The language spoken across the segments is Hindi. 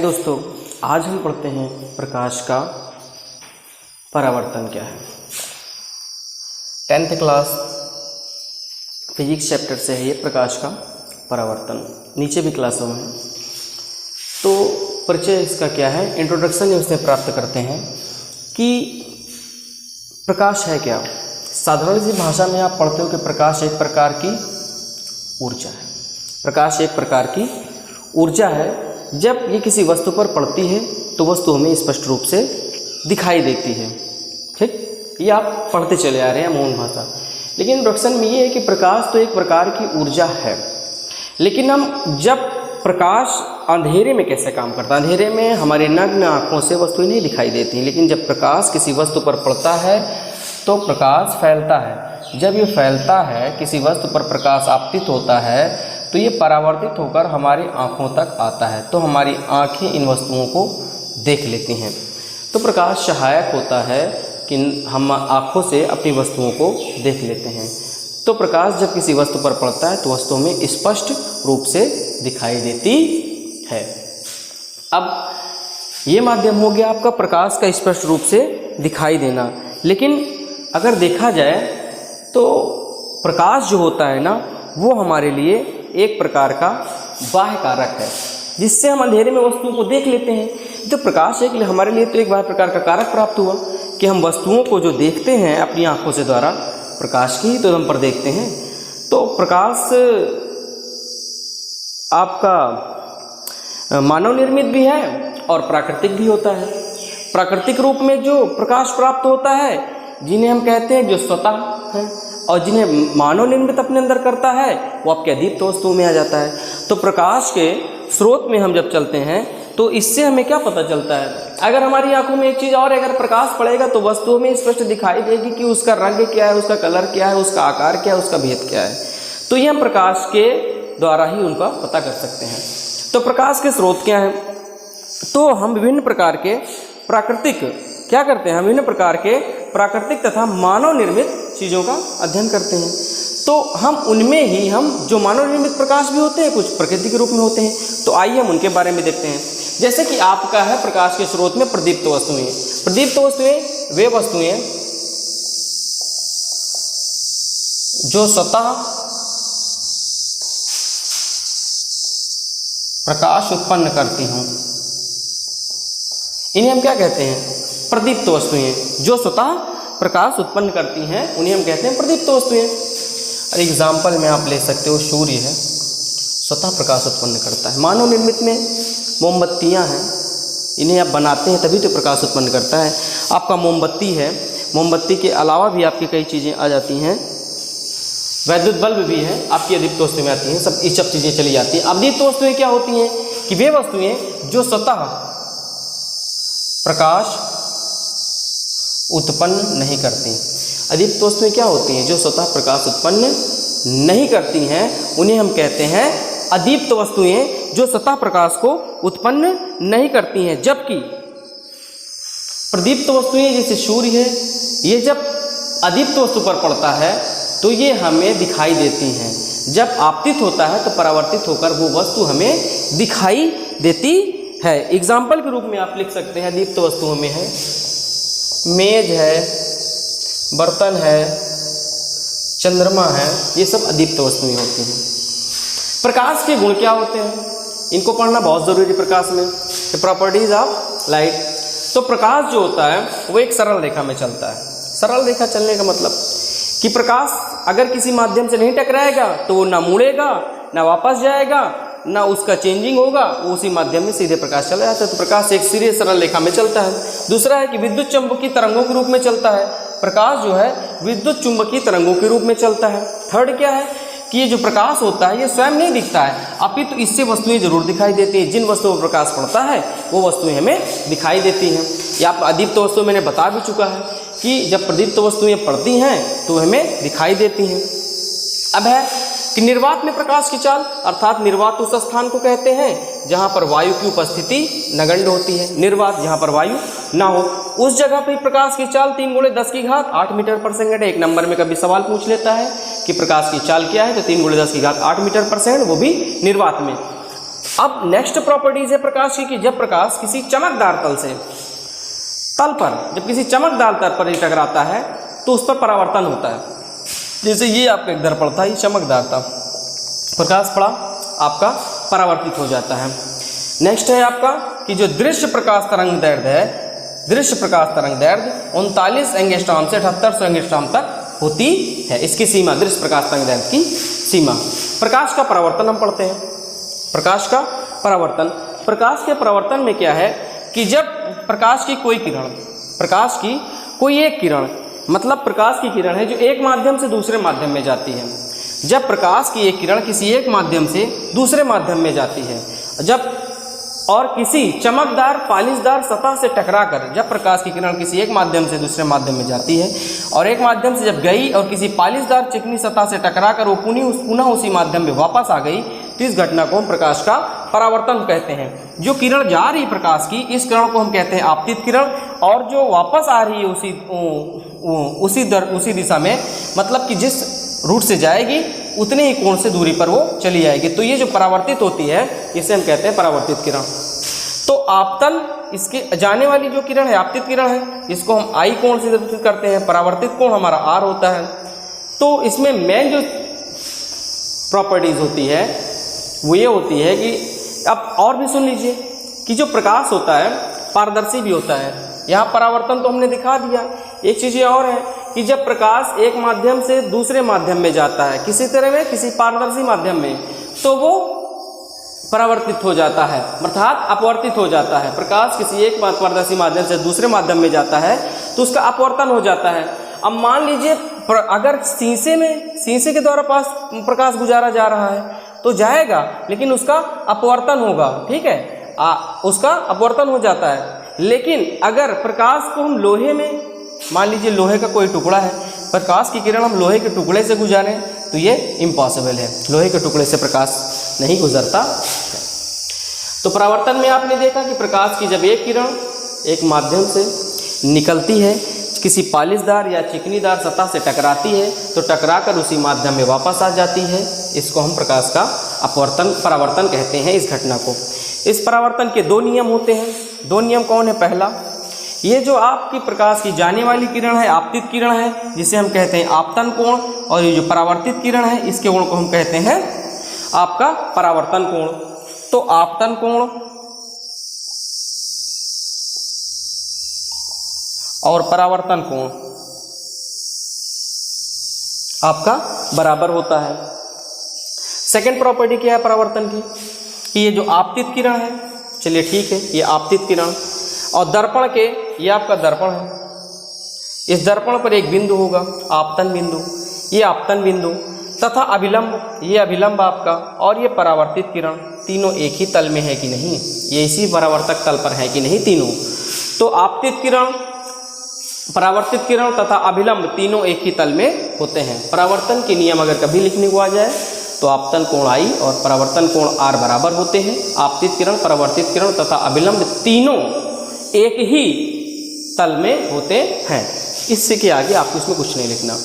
दोस्तों, आज हम पढ़ते हैं प्रकाश का परावर्तन क्या है। 10th क्लास फिजिक्स चैप्टर से है ये प्रकाश का परावर्तन। नीचे भी क्लासों में तो परिचय इसका क्या है, इंट्रोडक्शन इसमें प्राप्त करते हैं कि प्रकाश है क्या। साधारण सी भाषा में आप पढ़ते हो कि प्रकाश एक प्रकार की ऊर्जा है। प्रकाश एक प्रकार की ऊर्जा है। जब ये किसी वस्तु पर पड़ती है तो वस्तु हमें स्पष्ट रूप से दिखाई देती है। ठीक, ये आप पढ़ते चले आ रहे हैं मौन भाषा। लेकिन इंट्रोडक्शन में ये है कि प्रकाश तो एक प्रकार की ऊर्जा है, लेकिन हम जब प्रकाश अंधेरे में कैसे काम करता है, अंधेरे में हमारे नग्न आँखों से वस्तुएं नहीं दिखाई देती, लेकिन जब प्रकाश किसी वस्तु पर पड़ता है तो प्रकाश फैलता है। जब ये फैलता है, किसी वस्तु पर प्रकाश आपतित होता है तो ये परावर्तित होकर हमारी आँखों तक आता है, तो हमारी आँखें इन वस्तुओं को देख लेती हैं। तो प्रकाश सहायक होता है कि हम आँखों से अपनी वस्तुओं को देख लेते हैं। तो प्रकाश जब किसी वस्तु पर पड़ता है तो वस्तु में स्पष्ट रूप से दिखाई देती है। अब ये माध्यम हो गया आपका प्रकाश का स्पष्ट रूप से दिखाई देना। लेकिन अगर देखा जाए तो प्रकाश जो होता है ना, वो हमारे लिए एक प्रकार का बाह्य कारक है, जिससे हम अंधेरे में वस्तुओं को देख लेते हैं। तो प्रकाश एक हमारे लिए तो एक बाह्य प्रकार का कारक प्राप्त हुआ कि हम वस्तुओं को जो देखते हैं अपनी आंखों से द्वारा, प्रकाश की ही तो हम पर देखते हैं। तो प्रकाश आपका मानव निर्मित भी है और प्राकृतिक भी होता है। प्राकृतिक रूप में जो प्रकाश प्राप्त होता है, जिन्हें हम कहते हैं जो स्वतः है, और जिन्हें मानव निर्मित अपने अंदर करता है, वो आपके अदीप्त वस्तुओं में आ जाता है। तो प्रकाश के स्रोत में हम जब चलते हैं तो इससे हमें क्या पता चलता है, अगर हमारी आंखों में एक चीज़ और अगर प्रकाश पड़ेगा तो वस्तुओं में स्पष्ट दिखाई देगी कि उसका रंग क्या है, उसका कलर क्या है, उसका आकार क्या है, उसका भेद क्या है। तो ये हम प्रकाश के द्वारा ही उनका पता कर सकते हैं। तो प्रकाश के स्रोत क्या हैं, तो हम विभिन्न प्रकार के प्राकृतिक क्या करते हैं, हम विभिन्न प्रकार के प्राकृतिक तथा मानव निर्मित चीज़ों का अध्ययन करते हैं। तो हम उनमें ही हम जो मानव निर्मित प्रकाश भी होते हैं, कुछ प्रकृति के रूप में होते हैं। तो आइए हम उनके बारे में देखते हैं। जैसे कि आपका है प्रकाश के स्रोत में प्रदीप्त वस्तुएं। प्रदीप्त वस्तुएं वे वस्तुएं जो स्वतः प्रकाश उत्पन्न करती हों, इन्हें हम क्या कहते हैं, प्रदीप्त वस्तुएं। जो स्वतः प्रकाश उत्पन्न करती हैं उन्हें हम कहते हैं प्रदीप्त वस्तुएं। एग्जाम्पल में आप ले सकते हो, सूर्य है, स्वतः प्रकाश उत्पन्न करता है। मानव निर्मित में मोमबत्तियां हैं, इन्हें आप बनाते हैं तभी तो प्रकाश उत्पन्न करता है। आपका मोमबत्ती है, मोमबत्ती के अलावा भी आपकी कई चीज़ें आ जाती हैं। वैद्युत बल्ब भी है, आपकी अदीप्त वस्तुएं आती हैं। सब चीज़ें चली जाती हैं। अदीप्त वस्तुएं क्या होती हैं कि वे वस्तुएं जो स्वतः प्रकाश उत्पन्न नहीं करती। अदीप्त वस्तुएं क्या होती हैं, जो स्वतः प्रकाश उत्पन्न नहीं करती हैं, उन्हें हम कहते हैं अदीप्त वस्तुएं, जो स्वतः प्रकाश को उत्पन्न नहीं करती हैं। जबकि प्रदीप्त वस्तुएं जैसे सूर्य है, ये जब अदीप्त वस्तु पर पड़ता है तो ये हमें दिखाई देती हैं। जब आपतित होता है तो परावर्तित होकर वो वस्तु हमें दिखाई देती है। एग्जाम्पल के रूप में आप लिख सकते हैं, अदीप्त वस्तुओं में है मेज है, बर्तन है, चंद्रमा है, ये सब अदीप्त वस्तुएं होती हैं। प्रकाश के गुण क्या होते हैं, इनको पढ़ना बहुत ज़रूरी है प्रकाश में। The properties of light. तो प्रकाश जो होता है वो एक सरल रेखा में चलता है। सरल रेखा चलने का मतलब कि प्रकाश अगर किसी माध्यम से नहीं टकराएगा तो वो ना मुड़ेगा, ना वापस जाएगा, ना उसका चेंजिंग होगा, वो उसी माध्यम में सीधे प्रकाश चला जाता है। तो प्रकाश एक सीधे सरल रेखा में चलता है। दूसरा है कि विद्युत चुंबकीय तरंगों के रूप में चलता है। प्रकाश जो है विद्युत चुंबकीय तरंगों के रूप में चलता है। थर्ड क्या है कि ये जो प्रकाश होता है ये स्वयं नहीं दिखता है, अपितु इससे वस्तुएं जरूर दिखाई देती हैं। जिन वस्तुओं पर प्रकाश पड़ता है वो वस्तुएं हमें दिखाई देती हैं। या अदीप्त वस्तु मैंने बता भी चुका है कि जब प्रदीप्त वस्तुएं पड़ती हैं तो हमें दिखाई देती हैं। अब है कि निर्वात में प्रकाश की चाल, अर्थात निर्वात उस स्थान को कहते हैं जहाँ पर वायु की उपस्थिति नगण्य होती है। निर्वात जहाँ पर वायु ना हो, उस जगह पर प्रकाश की चाल 3 × 10⁸ मीटर पर सेकंड है। एक नंबर में कभी सवाल पूछ लेता है कि प्रकाश की चाल क्या है, तो 3 × 10⁸ मीटर पर सेकंड, वो भी निर्वात में। अब नेक्स्ट प्रॉपर्टीज है प्रकाश की कि जब प्रकाश किसी चमकदार तल पर जब किसी चमकदार तल पर टकराता है तो उस पर परावर्तन होता है। जैसे ये आपका एक दर्पण था, ये चमकदार था, प्रकाश पड़ा आपका परावर्तित हो जाता है। नेक्स्ट है आपका कि जो दृश्य प्रकाश तरंग दैर्ध्य है, दृश्य प्रकाश तरंग दैर्ध्य 39 एंगस्ट्रॉम से 7800 एंगस्ट्रॉम तक होती है। इसकी सीमा, दृश्य प्रकाश तरंग दैर्ध्य की सीमा। प्रकाश का परावर्तन हम पढ़ते हैं। प्रकाश का परावर्तन, प्रकाश के परावर्तन में क्या है कि जब प्रकाश की कोई किरण, प्रकाश की कोई एक किरण, मतलब प्रकाश की किरण है जो एक माध्यम से दूसरे माध्यम में जाती है। जब प्रकाश की एक किरण किसी एक माध्यम से दूसरे माध्यम में जाती है, जब और किसी चमकदार पालिशदार सतह से टकराकर जब प्रकाश की किरण किसी एक माध्यम से दूसरे माध्यम में जाती है और एक माध्यम से जब गई और किसी पालिशदार चिकनी सतह से टकराकर वो पुनः उसी माध्यम में वापस आ गई, तो इस घटना को हम प्रकाश का परावर्तन कहते हैं। जो किरण जा रही प्रकाश की, इस किरण को हम कहते हैं आपतित किरण, और जो वापस आ रही है उसी दिशा में, मतलब कि जिस रूट से जाएगी उतने ही कोण से दूरी पर वो चली जाएगी, तो ये जो परावर्तित होती है इसे हम कहते हैं परावर्तित किरण। तो आपतन, इसके जाने वाली जो किरण है आपतित किरण है, इसको हम आई कोण से निरूपित करते हैं, परावर्तित कोण हमारा आर होता है। तो इसमें मेन जो प्रॉपर्टीज होती है वो ये होती है कि अब और भी सुन लीजिए कि जो प्रकाश होता है पारदर्शी भी होता है। यहाँ परावर्तन तो हमने दिखा दिया, एक चीज़ ये और है कि जब प्रकाश एक माध्यम से दूसरे माध्यम में जाता है, किसी तरह में किसी पारदर्शी माध्यम में, तो वो परावर्तित हो जाता है, अर्थात अपवर्तित हो जाता है। प्रकाश किसी एक पारदर्शी माध्यम से दूसरे माध्यम में जाता है तो उसका अपवर्तन हो जाता है। अब मान लीजिए अगर शीशे के द्वारा पास प्रकाश गुजारा जा रहा है तो जाएगा, लेकिन उसका अपवर्तन होगा, ठीक है, उसका अपवर्तन हो जाता है। लेकिन अगर प्रकाश को हम लोहे में, मान लीजिए लोहे का कोई टुकड़ा है, प्रकाश की किरण हम लोहे के टुकड़े से गुजारें तो ये इम्पॉसिबल है, लोहे के टुकड़े से प्रकाश नहीं गुजरता है। तो परावर्तन में आपने देखा कि प्रकाश की जब एक किरण एक माध्यम से निकलती है, किसी पालिशदार या चिकनीदार सतह से टकराती है तो टकराकर उसी माध्यम में वापस आ जाती है, इसको हम प्रकाश का परावर्तन कहते हैं इस घटना को। इस परावर्तन के दो नियम होते हैं। दो नियम कौन है? पहला, ये जो आपकी प्रकाश की जाने वाली किरण है आपतित किरण है, जिसे हम कहते हैं आपतन कोण, और ये जो परावर्तित किरण है इसके कोण को हम कहते हैं आपका परावर्तन कोण। तो आपतन कोण और परावर्तन कोण आपका बराबर होता है। सेकंड प्रॉपर्टी क्या है परावर्तन की कि ये जो आपतित किरण है, चलिए ठीक है, ये आपतित किरण, और दर्पण के, ये आपका दर्पण है, इस दर्पण पर एक बिंदु होगा आपतन बिंदु, ये आपतन बिंदु, तथा अभिलंब, ये अभिलंब आपका, और ये परावर्तित किरण, तीनों एक ही तल में है कि नहीं, ये इसी परावर्तक तल पर है कि नहीं तीनों। तो आपतित किरण, परावर्तित किरण तथा अभिलंब तीनों एक ही तल में होते हैं। परावर्तन के नियम अगर कभी लिखने को आ जाए तो आपतन कोण आई और परावर्तन कोण आर बराबर होते हैं। आपतित किरण, परावर्तित किरण तथा अभिलंब तीनों एक ही तल में होते हैं। इससे के आगे आपको इसमें कुछ नहीं लिखना।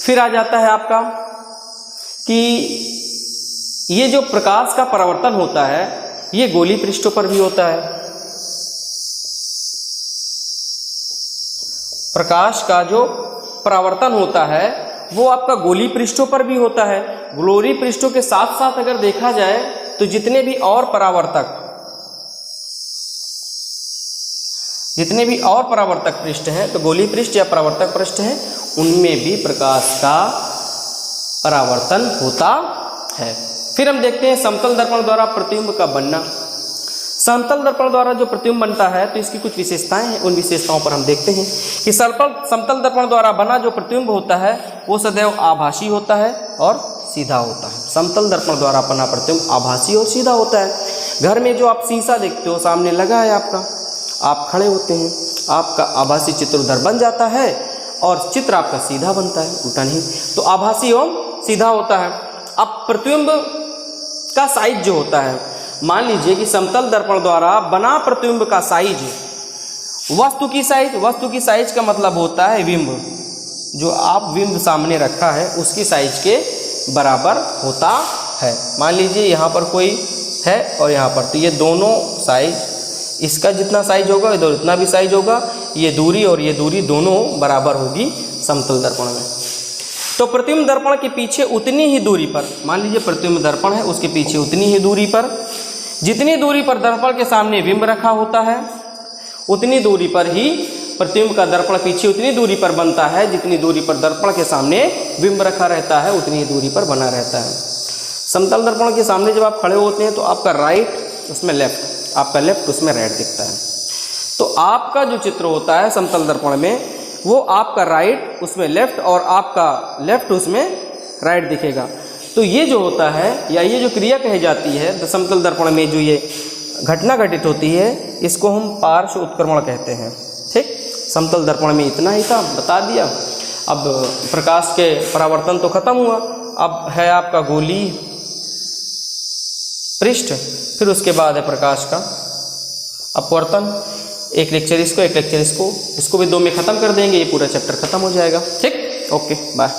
फिर आ जाता है आपका कि ये जो प्रकाश का परावर्तन होता है ये गोली पृष्ठों पर भी होता है। प्रकाश का जो परावर्तन होता है वो आपका गोली पृष्ठों पर भी होता है। गोली पृष्ठों के साथ साथ अगर देखा जाए तो जितने भी और परावर्तक पृष्ठ हैं, तो गोली पृष्ठ या परावर्तक पृष्ठ हैं, उनमें भी प्रकाश का परावर्तन होता है। फिर हम देखते हैं समतल दर्पण द्वारा प्रतिबिंब का बनना। समतल दर्पण द्वारा जो प्रतिबिंब बनता है तो इसकी कुछ विशेषताएं हैं, उन विशेषताओं पर हम देखते हैं कि समतल दर्पण द्वारा बना जो प्रतिबिंब होता है वो सदैव आभासी होता है और सीधा होता है। समतल दर्पण द्वारा बना प्रतिबिंब आभासी और सीधा होता है। घर में जो आप शीशा देखते हो सामने लगा है आपका, आप खड़े होते हैं, आपका आभासी चित्र उधर बन जाता है और चित्र आपका सीधा बनता है, उल्टा नहीं। तो आभासी और सीधा होता है। अब प्रतिबिंब का साइज जो होता है, मान लीजिए कि समतल दर्पण द्वारा बना प्रतिबिंब का साइज वस्तु की साइज का मतलब होता है बिंब, जो आप बिंब सामने रखा है उसकी साइज के बराबर होता है। मान लीजिए यहाँ पर कोई है और यहाँ पर, तो ये दोनों साइज, इसका जितना साइज होगा इधर उतना भी साइज होगा, ये दूरी और ये दूरी दोनों बराबर होगी समतल दर्पण में। तो प्रतिबिंब दर्पण के पीछे उतनी ही दूरी पर, मान लीजिए प्रतिबिंब दर्पण है, उसके पीछे उतनी ही दूरी पर, जितनी दूरी पर दर्पण के सामने बिंब रखा होता है उतनी दूरी पर ही प्रतिबिंब का दर्पण पीछे उतनी दूरी पर बनता है, जितनी दूरी पर दर्पण के सामने बिंब रखा रहता है उतनी ही दूरी पर बना रहता है। समतल दर्पण के सामने जब आप खड़े होते हैं तो आपका राइट उसमें लेफ्ट, आपका लेफ्ट उसमें राइट दिखता है। तो आपका जो चित्र होता है समतल दर्पण में, वो आपका राइट उसमें लेफ्ट और आपका लेफ्ट उसमें राइट दिखेगा। तो ये जो होता है या ये जो क्रिया कही जाती है समतल दर्पण में, जो ये घटना घटित होती है, इसको हम पार्श्व उत्क्रमण कहते हैं। ठीक, समतल दर्पण में इतना ही था, बता दिया। अब प्रकाश के परावर्तन तो खत्म हुआ, अब है आपका गोली पृष्ठ, फिर उसके बाद है प्रकाश का अपवर्तन। एक लेक्चर इसको, एक लेक्चर इसको भी 2 में ख़त्म कर देंगे, ये पूरा चैप्टर खत्म हो जाएगा। ठीक, ओके, बाय।